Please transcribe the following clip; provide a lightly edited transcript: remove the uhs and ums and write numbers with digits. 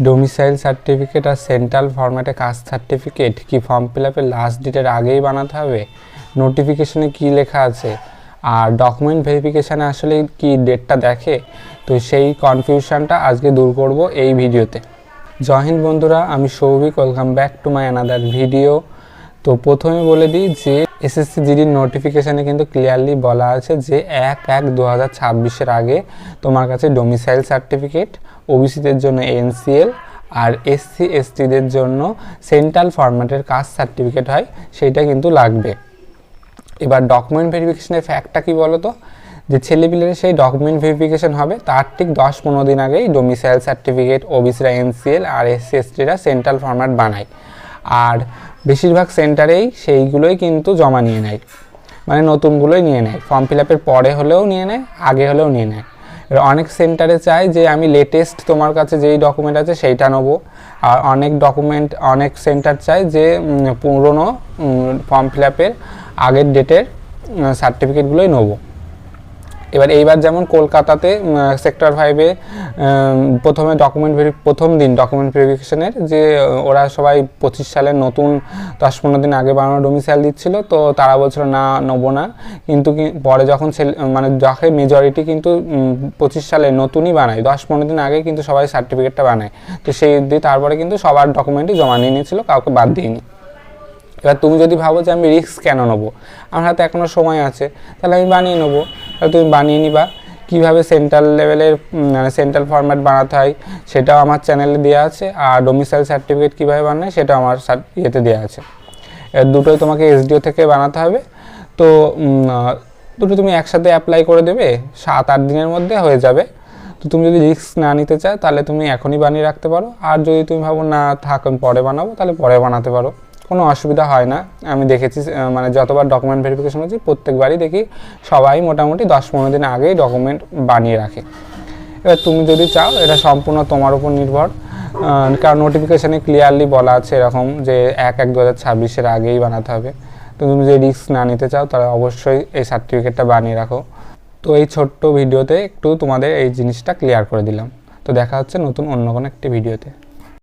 Domicile certificate আর central ফরম্যাটে caste certificate কি form fill আপের লাস্ট ডেটের আগেই বানাতে হবে? নোটিফিকেশনে কি লেখা আছে? আর ডকুমেন্ট ভেরিফিকেশানে আসলে কি ডেটটা দেখে? তো সেই কনফিউশনটা আজকে দূর করব এই ভিডিওতে। জয় হিন্দ বন্ধুরা, আমি Souvik, welcome back to my another video. তো প্রথমে বলে দিই যে এসএসসি জিডির নোটিফিকেশানে কিন্তু ক্লিয়ারলি বলা আছে যে 1/1/2026 আগে তোমার কাছে ডোমিসাইল সার্টিফিকেট, ওবিসিদের জন্য এনসিএল আর এসসি এসটিদের জন্য সেন্ট্রাল ফরম্যাটের কাস্ট সার্টিফিকেট হয়, সেইটা কিন্তু লাগবে। এবার ডকুমেন্ট ভেরিফিকেশনের ফ্যাক্টটা কি বলো তো, যে ছেলেপিলের সেই ডকুমেন্ট ভেরিফিকেশন হবে তার ঠিক 10-15 দিন আগেই ডোমিসাইল সার্টিফিকেট, ওবিসিরা এনসিএল আর এসসি এসটিরা সেন্ট্রাল ফরম্যাট বানায়। আর বেশিরভাগ সেন্টারেই সেইগুলোই কিন্তু জমা নিয়ে নেয়, মানে নতুনগুলোই নিয়ে নেয়। ফর্ম ফিল আপের পরে হলেও নিয়ে নেয়, আগে হলেও নিয়ে নেয়। এবার অনেক সেন্টারে চায় যে আমি লেটেস্ট তোমার কাছে যেই ডকুমেন্ট আছে সেইটা নেবো, আর অনেক সেন্টার চায় যে পুরনো ফর্ম ফিল আপের আগের ডেটের সার্টিফিকেটগুলোই নেবো। এইবার যেমন কলকাতাতে সেক্টর 5-এ প্রথম দিন ডকুমেন্ট ভেরিফিকেশনের যে ওরা সবাই 25 সালের নতুন 10-15 দিন আগে বানানো ডোমিসাইল দিচ্ছিল, তো তারা বলছিল না নেবো না। কিন্তু পরে যখন যাকে মেজরিটি কিন্তু 25 সালে নতুনই বানায়, 10-15 দিন আগে কিন্তু সবাই সার্টিফিকেটটা বানায়, তো সেই দিয়ে তারপরে কিন্তু সবার ডকুমেন্টই জমা নিয়ে নিয়েছিল, কাউকে বাদ দিইনি। এবার তুমি যদি ভাবো যে আমি রিস্ক কেন নেবো, আমার হাতে এখনও সময় আছে, তাহলে আমি বানিয়ে নেবো। তাহলে তুমি বানিয়ে নিবা। কীভাবে সেন্ট্রাল লেভেলের সেন্ট্রাল ফরম্যাট বানাতে হয় সেটাও আমার চ্যানেলে দেওয়া আছে, আর ডোমিসাইল সার্টিফিকেট কীভাবে বানায় সেটাও আমার ইয়েতে দেওয়া আছে। এর দুটোই তোমাকে এসডিও থেকে বানাতে হবে। তো দুটো তুমি একসাথে অ্যাপ্লাই করে দেবে, 7-8 দিনের মধ্যে হয়ে যাবে। তো তুমি যদি রিস্ক না নিতে চাও তাহলে তুমি এখনই বানিয়ে রাখতে পারো, আর যদি তুমি ভাবো না থাক আমি পরে বানাবো, তাহলে পরে বানাতে পারো, কোনো অসুবিধা হয় না। আমি দেখেছি যতবার ডকুমেন্ট ভেরিফিকেশন হচ্ছে প্রত্যেকবারই দেখি সবাই মোটামুটি 10-15 দিন আগেই ডকুমেন্ট বানিয়ে রাখে। এবার তুমি যদি চাও, এটা সম্পূর্ণ তোমার উপর নির্ভর, কারণ নোটিফিকেশানে ক্লিয়ারলি বলা আছে এরকম যে 1/1/2026 আগেই বানাতে হবে। তো তুমি যদি রিস্ক না নিতে চাও তাহলে অবশ্যই এই সার্টিফিকেটটা বানিয়ে রাখো। তো এই ছোট্ট ভিডিওতে একটু তোমাদের এই জিনিসটা ক্লিয়ার করে দিলাম। তো দেখা হচ্ছে নতুন অন্য কোনো একটি ভিডিওতে।